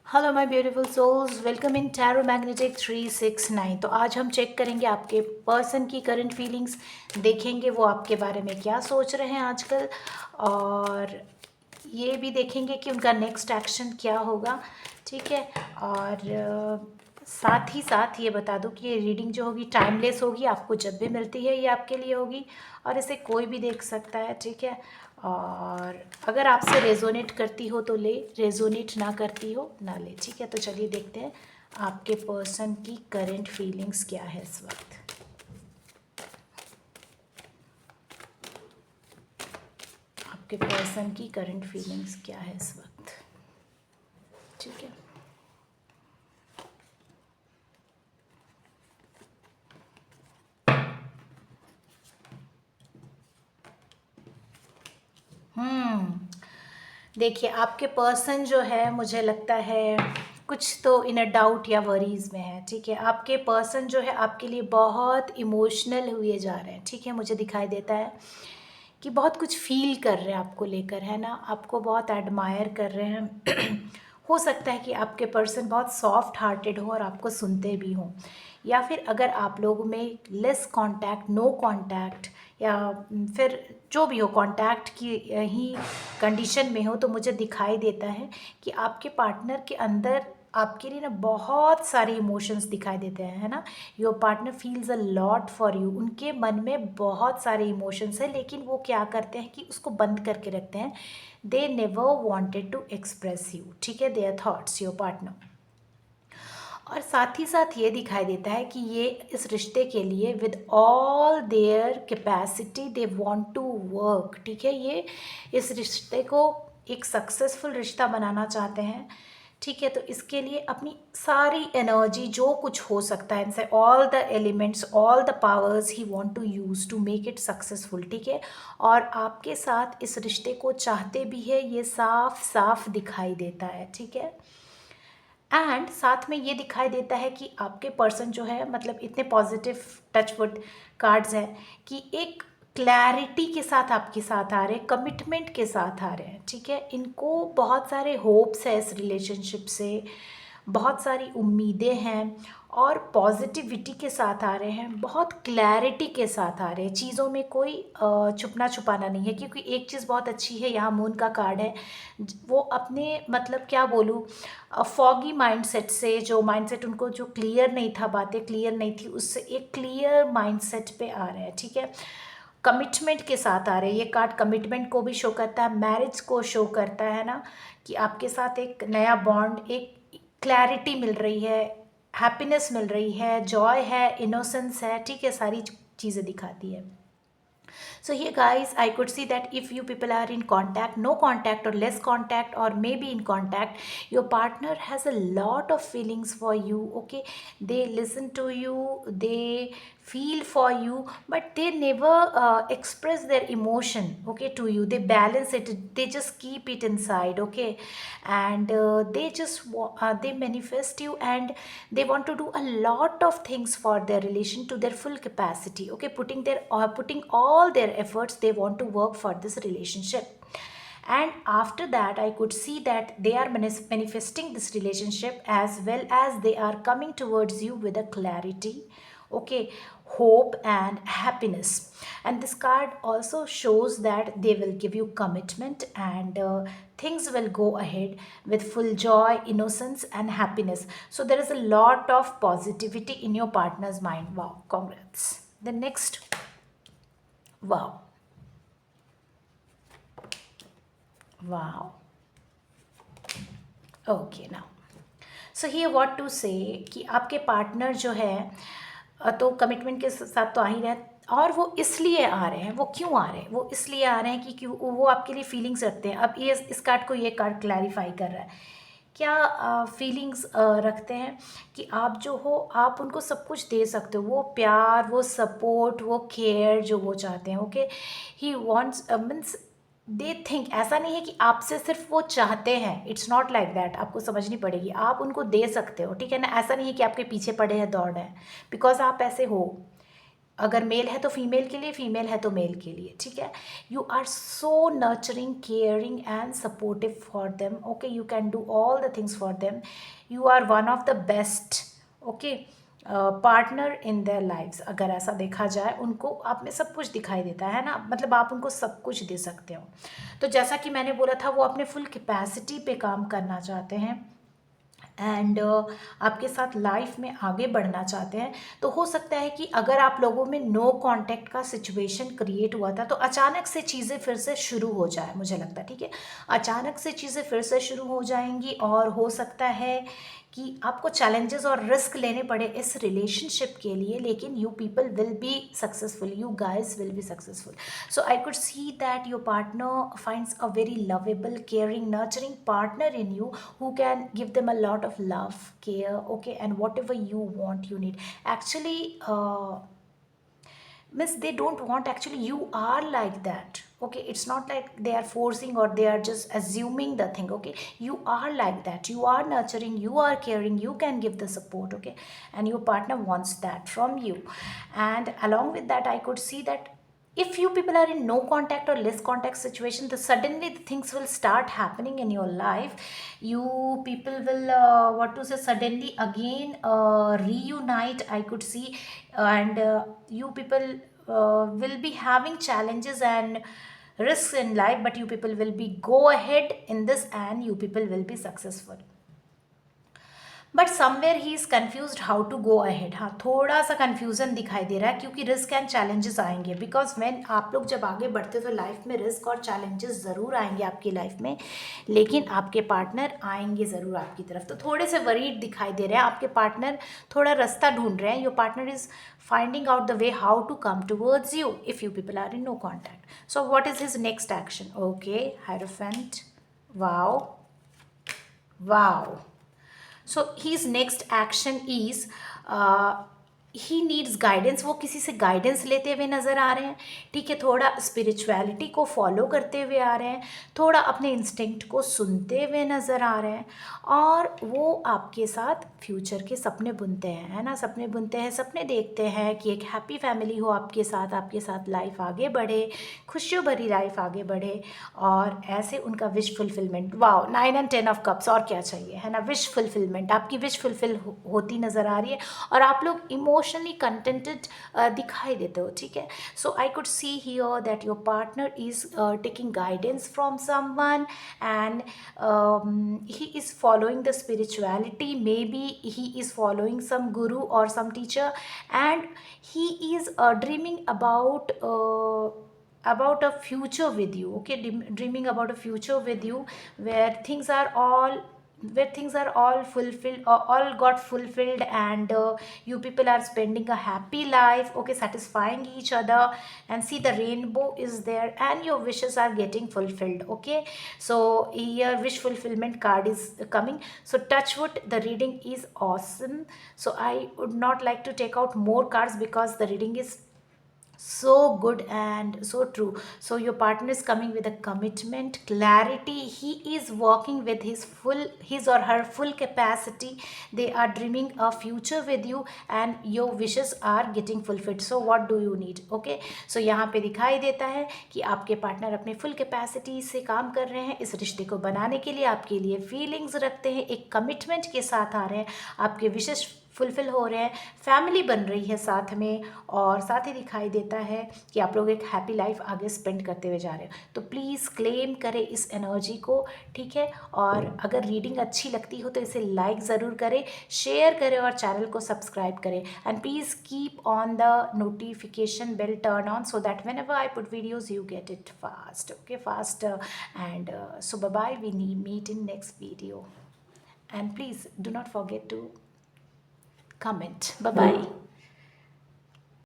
Hello my beautiful souls, welcome in tarot magnetic 369। तो आज हम चेक करेंगे आपके पर्सन की करंट फीलिंग्स, देखेंगे वो आपके बारे में क्या सोच रहे हैं आजकल, और ये भी देखेंगे कि उनका नेक्स्ट एक्शन क्या होगा। ठीक है। और साथ ही साथ ये बता दूं कि ये रीडिंग जो होगी टाइमलेस होगी, आपको जब भी मिलती है ये आपके लिए होगी और इसे कोई भी देख सकता है। ठीक है। और अगर आपसे रेजोनेट करती हो तो ले, रेजोनेट ना करती हो ना ले। ठीक है। तो चलिए देखते हैं आपके पर्सन की करंट फीलिंग्स क्या है इस वक्त। आपके पर्सन की करंट फीलिंग्स क्या है इस वक्त। ठीक है। देखिए आपके पर्सन जो है, मुझे लगता है कुछ तो इन अ डाउट या वरीज में है। ठीक है। आपके पर्सन जो है आपके लिए बहुत इमोशनल हुए जा रहे हैं। ठीक है। मुझे दिखाई देता है कि बहुत कुछ फील कर रहे हैं आपको लेकर, है ना। आपको बहुत एडमायर कर रहे हैं। हो सकता है कि आपके पर्सन बहुत सॉफ्ट हार्टेड हो और आपको सुनते भी हों, या फिर अगर आप लोगों में लेस कांटेक्ट, नो कांटेक्ट, या फिर जो भी हो कांटेक्ट की ही कंडीशन में हो, तो मुझे दिखाई देता है कि आपके पार्टनर के अंदर आपके लिए ना बहुत सारे इमोशंस दिखाई देते हैं, है ना। Your partner feels a lot for you. उनके मन में बहुत सारे इमोशंस हैं, लेकिन वो क्या करते हैं कि उसको बंद करके रखते हैं। They never wanted to express you. ठीक है। Their thoughts, your partner. और साथ ही साथ ये दिखाई देता है कि ये इस रिश्ते के लिए with all their capacity they want to work. ठीक है। ये इस रिश्ते को एक सक्सेसफुल रिश्ता बनाना चाहते हैं। ठीक है। तो इसके लिए अपनी सारी एनर्जी, जो कुछ हो सकता है इनसे, all the elements, all the powers he want to use to make it successful. ठीक है। और आपके साथ इस रिश्ते को चाहते भी है, ये साफ साफ दिखाई देता है। ठीक है। एंड साथ में ये दिखाई देता है कि आपके पर्सन जो है, मतलब इतने पॉजिटिव टचवुड कार्ड्स हैं कि एक क्लैरिटी के साथ आपके साथ आ रहे हैं, कमिटमेंट के साथ आ रहे हैं। ठीक है। इनको बहुत सारे होप्स है इस रिलेशनशिप से, बहुत सारी उम्मीदें हैं, और पॉजिटिविटी के साथ आ रहे हैं, बहुत क्लैरिटी के साथ आ रहे हैं। चीज़ों में कोई छुपना छुपाना नहीं है, क्योंकि एक चीज़ बहुत अच्छी है, यहाँ मून का कार्ड है। वो अपने, मतलब क्या बोलूँ, फॉगी माइंडसेट से, जो माइंडसेट उनको जो क्लियर नहीं था, बातें क्लियर नहीं थी, उससे एक क्लियर माइंडसेट पे आ रहे हैं। ठीक है। कमिटमेंट के साथ आ रहे हैं। ये कार्ड कमिटमेंट को भी शो करता है, मैरिज को शो करता है ना, कि आपके साथ एक नया बॉन्ड, एक क्लैरिटी मिल रही है, हैप्पीनेस मिल रही है, जॉय है, इनोसेंस है। ठीक है। सारी चीज़ें दिखाती है। So here guys, I could see that if you people are in contact, no contact or less contact, or maybe in contact, your partner has a lot of feelings for you. Okay. They listen to you, they feel for you, but they never express their emotion, okay, to you. They balance it, they just keep it inside. Okay. And they manifest you, and they want to do a lot of things for their relation to their full capacity. Okay. Putting all their efforts, they want to work for this relationship. And after that, I could see that they are manifesting this relationship, as well as they are coming towards you with a clarity, okay, hope and happiness. And this card also shows that they will give you commitment, and things will go ahead with full joy, innocence and happiness. So there is a lot of positivity in your partner's mind. Wow, congrats. The next, wow. Wow. Okay now, so here what to say, कि आपके partner जो है तो commitment के साथ तो आ ही रहे हैं, और वो इसलिए आ रहे हैं। वो क्यों आ रहे हैं? वो इसलिए आ रहे हैं कि क्यों वो आपके लिए फीलिंग्स रखते हैं। अब ये इस कार्ड को ये कार्ड क्लैरिफाई कर रहा है, क्या फीलिंग्स रखते हैं कि आप जो हो, आप उनको सब कुछ दे सकते हो, वो प्यार, वो सपोर्ट, वो केयर जो वो चाहते हैं। Okay. He wants means, they think, ऐसा नहीं है कि आपसे सिर्फ वो चाहते हैं, इट्स नॉट लाइक दैट। आपको समझनी पड़ेगी, आप उनको दे सकते हो। ठीक है ना। ऐसा नहीं है कि आपके पीछे पड़े हैं, दौड़ रहे हैं, बिकॉज आप ऐसे हो। अगर मेल है तो फीमेल के लिए, फीमेल है तो मेल के लिए, ठीक है। You are so nurturing, caring and supportive for them, okay. You can do all the things for them. You are one of the best, okay, partner in their lives. अगर ऐसा देखा जाए, उनको आप में सब कुछ दिखाई देता है ना, मतलब आप उनको सब कुछ दे सकते हो। तो जैसा कि मैंने बोला था, वो अपने फुल कैपेसिटी पे काम करना चाहते हैं एंड आपके साथ लाइफ में आगे बढ़ना चाहते हैं। तो हो सकता है कि अगर आप लोगों में नो कांटेक्ट का सिचुएशन क्रिएट हुआ था, तो अचानक से चीज़ें फिर से शुरू हो जाए, मुझे लगता है, ठीक है। अचानक से चीज़ें फिर से शुरू हो जाएंगी और हो सकता है कि आपको चैलेंजेस और रिस्क लेने पड़े इस रिलेशनशिप के लिए, लेकिन you people will be successful, you guys will be successful. So I could see that your partner finds a very lovable, caring, nurturing partner in you who can give them a lot of love, care, okay, and whatever you want, you need. Actually, means they don't want, actually you are like that, okay. It's not like they are forcing or they are just assuming the thing, okay. You are like that, you are nurturing, you are caring, you can give the support, okay, and your partner wants that from you. And along with that, I could see that if you people are in no contact or less contact situation, the suddenly the things will start happening in your life. You people will what to say, suddenly again reunite, I could see. And you people will be having challenges and risks in life, but you people will be go ahead in this and you people will be successful. But somewhere he is confused how to go ahead. हाँ, थोड़ा सा confusion दिखाई दे रहा है, क्योंकि risk and challenges आएंगे. Because when आप लोग जब आगे बढ़ते हो तो लाइफ में रिस्क और चैलेंजेस ज़रूर आएंगे आपकी लाइफ में, लेकिन आपके पार्टनर आएंगे ज़रूर आपकी तरफ. तो थोड़े से वरीड दिखाई दे रहे हैं, आपके पार्टनर थोड़ा रास्ता ढूंढ रहे हैं. Your partner is finding out the way how to come towards you if you people are in no contact. So what is his next action? Okay, hierophant. Wow, wow. So his next action is he needs guidance. वो किसी से guidance लेते हुए नज़र आ रहे हैं, ठीक है. थोड़ा स्पिरिचुअलिटी को फॉलो करते हुए आ रहे हैं, थोड़ा अपने इंस्टिंक्ट को सुनते हुए नज़र आ रहे हैं, और वो आपके साथ फ्यूचर के सपने बुनते हैं, है ना. सपने बुनते हैं, सपने देखते हैं कि एक हैप्पी फैमिली हो आपके साथ लाइफ आगे बढ़े, खुशियों भरी लाइफ आगे बढ़े, और ऐसे उनका wish fulfilment. Wow, 9 and 10 of cups, और क्या चाहिए, है ना. विश फुलफिलमेंट, आपकी विश फुलफिल होती नज़र आ रही है, और आप लोग इमोशनली कंटेंटेड दिखाई देते हो, ठीक है. So I could see here that your partner is taking guidance from someone, and he is following the spirituality, maybe he is following some guru or some teacher, and he is dreaming about a future with you, okay. Dreaming about a future with you where things are all fulfilled, all got fulfilled, and you people are spending a happy life, okay, satisfying each other, and see the rainbow is there, and your wishes are getting fulfilled, okay. So here wish fulfillment card is coming. So touch wood, the reading is awesome. So I would not like to take out more cards because the reading is so good and so true. So your partner is coming with a commitment, clarity. He is working with his or her full capacity. They are dreaming a future with you, and your wishes are getting fulfilled. So what do you need, okay. So यहाँ पे दिखाई देता है कि आपके partner अपने full capacity से काम कर रहे हैं, इस रिश्ते को बनाने के लिए आपके लिए फीलिंग्स रखते हैं, एक कमिटमेंट के साथ आ रहे हैं, आपके विशेष फुलफिल हो रहे हैं, फैमिली बन रही है साथ में, और साथ ही दिखाई देता है कि आप लोग एक हैप्पी लाइफ आगे स्पेंड करते हुए जा रहे हो. तो प्लीज़ क्लेम करें इस एनर्जी को, ठीक है. और अगर रीडिंग अच्छी लगती हो तो इसे लाइक ज़रूर करें, शेयर करें, और चैनल को सब्सक्राइब करें. And please keep on the notification bell turn on, so that whenever I put videos you get it fast, okay, fast. And so bye bye, we meet in next video, and please do not forget to comment. Bye bye.